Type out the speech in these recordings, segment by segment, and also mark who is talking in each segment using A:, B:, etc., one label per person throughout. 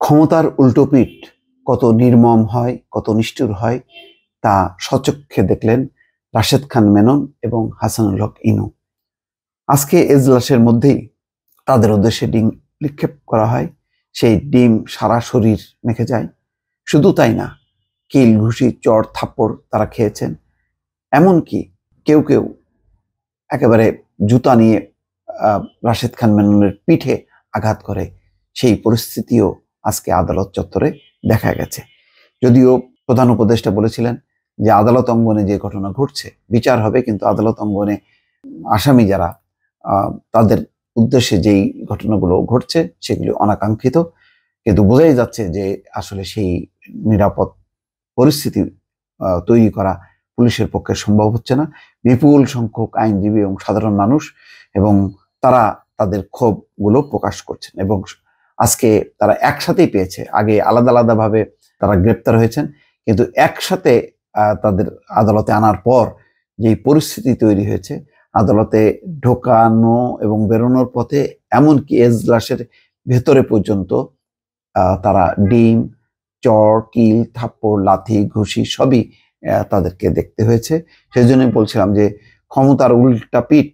A: ক্ষমতার উল্টোপিঠ কত নির্মম হয়, কত নিষ্ঠুর হয় তা স্বচক্ষে দেখলেন রাশেদ খান মেনন এবং হাসানুল হক ইনু। আজকে এজলাসের মধ্যেই তাদের উদ্দেশ্যে ডিম নিক্ষেপ করা হয়। সেই ডিম সারা শরীর মেখে যায়। শুধু তাই না, কিল, ঘুষি, চড়, থাপ্পড় তারা খেয়েছেন। এমনকি কেউ কেউ একেবারে জুতা নিয়ে রাশেদ খান মেননের পিঠে আঘাত করে। সেই পরিস্থিতিও আজকে আদালত চত্বরে দেখা গেছে। যদিও প্রধান উপদেষ্টা বলেছিলেন যে আদালত অঙ্গনে যে ঘটনা ঘটছে বিচার হবে, কিন্তু আদালত অঙ্গনে আসামি যারা তাদের উদ্দেশ্যে যেই ঘটনাগুলো ঘটছে সেগুলি অনাকাঙ্ক্ষিত। কিন্তু বোঝাই যাচ্ছে যে আসলে সেই নিরাপদ পরিস্থিতি তৈরি করা পুলিশের পক্ষে সম্ভব হচ্ছে না। বিপুল সংখ্যক আইনজীবী এবং সাধারণ মানুষ এবং তারা তাদের ক্ষোভগুলো প্রকাশ করছেন এবং আজকে তারা একসাথেই পেয়েছে। আগে আলাদা আলাদাভাবে তারা গ্রেপ্তার হয়েছেন, কিন্তু একসাথে তাদের আদালতে আনার পর যেই পরিস্থিতি তৈরি হয়েছে, আদালতে ঢোকানো এবং বেরোনোর পথে এমনকি এজলাসের ভেতরে পর্যন্ত তারা ডিম, চড়, কিল, থাপ্পড়, লাথি, ঘুষি সবই তাদেরকে দেখতে হয়েছে। সেই জন্যই বলছিলাম যে ক্ষমতার উল্টা পিঠ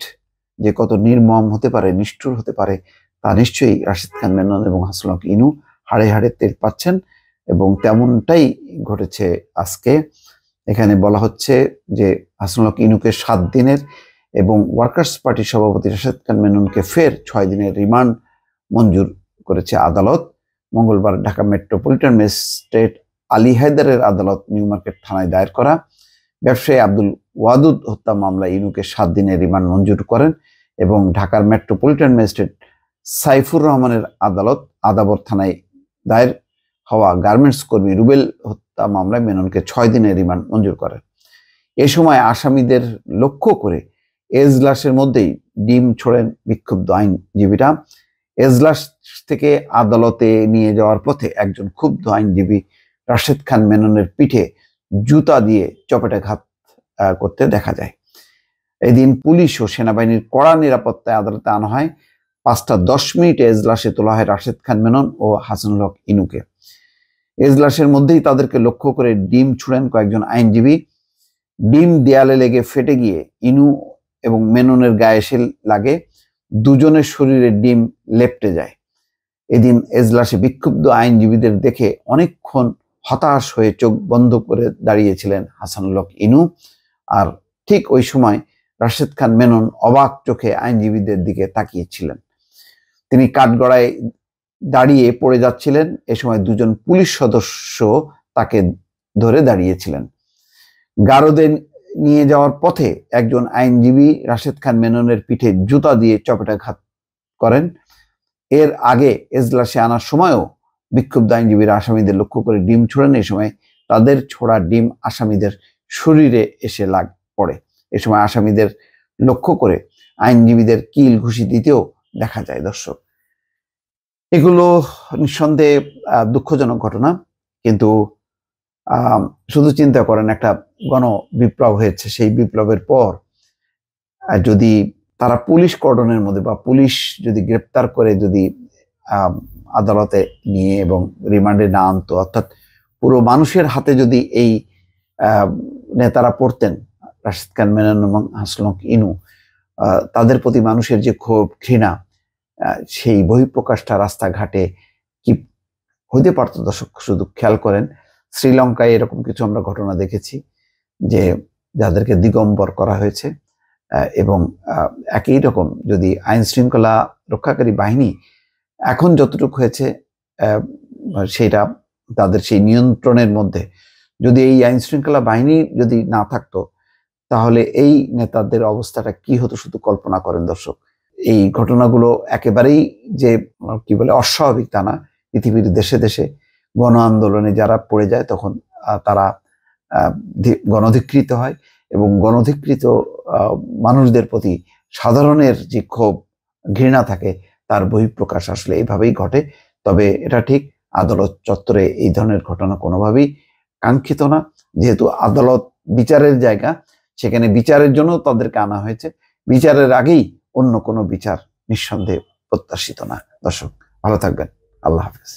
A: যে কত নির্মম হতে পারে, নিষ্ঠুর হতে পারে, তা নিশ্চয়ই রাশেদ খান মেনন এবং হাসানুল হক ইনু হাড়ে হাড়ে টের পাচ্ছেন এবং তেমনটাই ঘটেছে আজকে। এখানে বলা হচ্ছে যে হাসানুল হক ইনুকে 7 দিনের এবং ওয়ার্কার্স পার্টির সভাপতি রাশেদ খান মেননকে ফের 6 দিনের রিমান্ড মঞ্জুর করেছে আদালত। মঙ্গলবার ঢাকা মেট্রোপলিটন ম্যাজিস্ট্রেট আলী হায়দারের আদালত নিউ মার্কেট থানায় দায়ের করা ব্যবসায়ী আব্দুল ওয়াদুদ হত্যা মামলায় ইনুকে 7 দিনের রিমান্ড মঞ্জুর করেন এবং ঢাকার মেট্রোপলিটন ম্যাজিস্ট্রেট সাইফুর রহমানের আদালত আদাবর থানায় দায়ের হওয়া গার্মেন্টস কর্মী রুবেল হত্যা মামলায় মেননকে 6 দিনের রিমান্ড মঞ্জুর করেন। এ সময় আসামিদের লক্ষ্য করে এজলাসের মধ্যেই ডিম ছোড়েন বিক্ষুব্ধ আইনজীবীরা। এজলাস থেকে আদালতে নিয়ে যাওয়ার পথে একজন ক্ষুব্ধ আইনজীবী রাশেদ খান মেননের পিঠে জুতা দিয়ে চপেটাঘাত করতে দেখা যায়। এদিন পুলিশ ও সেনাবাহিনীর কড়া নিরাপত্তায় আদালতে আনা হয়। 5টা 10 মিনিটে এজলাসে তোলা হয় রাশেদ খান মেনন ও হাসানুল হক ইনুকে। এজলাসের মধ্যেই তাদেরকে লক্ষ্য করে ডিম ছুড়েন কয়েকজন আইনজীবী। ডিম দেয়ালে লেগে ফেটে গিয়ে ইনু এবং মেননের গায়ে এসে লাগে। দুজনের শরীরে ডিম লেপ্টে যায়। এদিন এজলাসে বিক্ষুব্ধ আইনজীবীদের দেখে অনেকক্ষণ হতাশ হয়ে চোখ বন্ধ করে দাঁড়িয়েছিলেন হাসানুল হক ইনু। আর ঠিক ওই সময় রাশেদ খান মেনন অবাক চোখে আইনজীবীদের দিকে তাকিয়েছিলেন। তিনি কাঠগড়ায় দাঁড়িয়ে পড়ে যাচ্ছিলেন। এ সময় 2জন পুলিশ সদস্য তাকে ধরে দাঁড়িয়েছিলেন। গারদে নিয়ে যাওয়ার পথে একজন আইনজীবী রাশেদ খান মেননের পিঠে জুতা দিয়ে চপেটাঘাত করেন। এর আগে এজলাসে আনার সময়ও বিক্ষুব্ধ আইনজীবীরা আসামিদের লক্ষ্য করে ডিম ছোড়েন। এই সময় তাদের ছোড়া ডিম আসামিদের শরীরে এসে পড়ে। এ সময় আসামিদের লক্ষ্য করে আইনজীবীদের কিল, ঘুষি দিতেও দেখা যায়। দর্শক, এগুলো নিঃসন্দেহে দুঃখজনক ঘটনা, কিন্তু শুধু চিন্তা করেন, একটা গণ বিপ্লব হয়েছে। সেই বিপ্লবের পর যদি তারা পুলিশ কর্ডনের মধ্যে বা পুলিশ যদি গ্রেপ্তার করে যদি আদালতে নিয়ে এবং রিমান্ডে না আনতো, অর্থাৎ পুরো মানুষের হাতে যদি এই নেতারা পড়তেন, রাশেদ খান মেনন এবং হাসানুল হক ইনু, তাদের প্রতি মানুষের যে ক্ষোভ, ঘৃণা, সেই বহিঃপ্রকাশটা রাস্তাঘাটে কি হইতে পারতো। দর্শক, শুধু খেয়াল করেন, শ্রীলঙ্কায় এরকম কিছু আমরা ঘটনা দেখেছি যে যাদেরকে দিগম্বর করা হয়েছে এবং একই রকম যদি আইন শৃঙ্খলা রক্ষাকারী বাহিনী এখন যতটুকু হয়েছে সেটা তাদের সেই নিয়ন্ত্রণের মধ্যে, যদি এই আইন শৃঙ্খলা বাহিনী যদি না থাকতো তাহলে এই নেতাদের অবস্থাটা কি হতো শুধু কল্পনা করেন। দর্শক, এই ঘটনাগুলো একেবারেই যে কি বলে অস্বাভাবিক তা না। পৃথিবীর দেশে দেশে গণ আন্দোলনে যারা পড়ে যায় তখন তারা গণধিকৃত হয় এবং গণধিকৃত মানুষদের প্রতি সাধারণের যে ক্ষোভ, ঘৃণা থাকে তার বহিঃপ্রকাশ আসলে এইভাবেই ঘটে। তবে এটা ঠিক, আদালত চত্বরে এই ধরনের ঘটনা কোনোভাবেই কাঙ্ক্ষিত না। যেহেতু আদালত বিচারের জায়গা, সেখানে বিচারের জন্য তাদেরকে আনা হয়েছে। বিচারের আগেই অন্য কোনো বিচার নিঃসন্দেহে প্রত্যাশিত না। দর্শক, ভালো থাকবেন। আল্লাহ হাফেজ।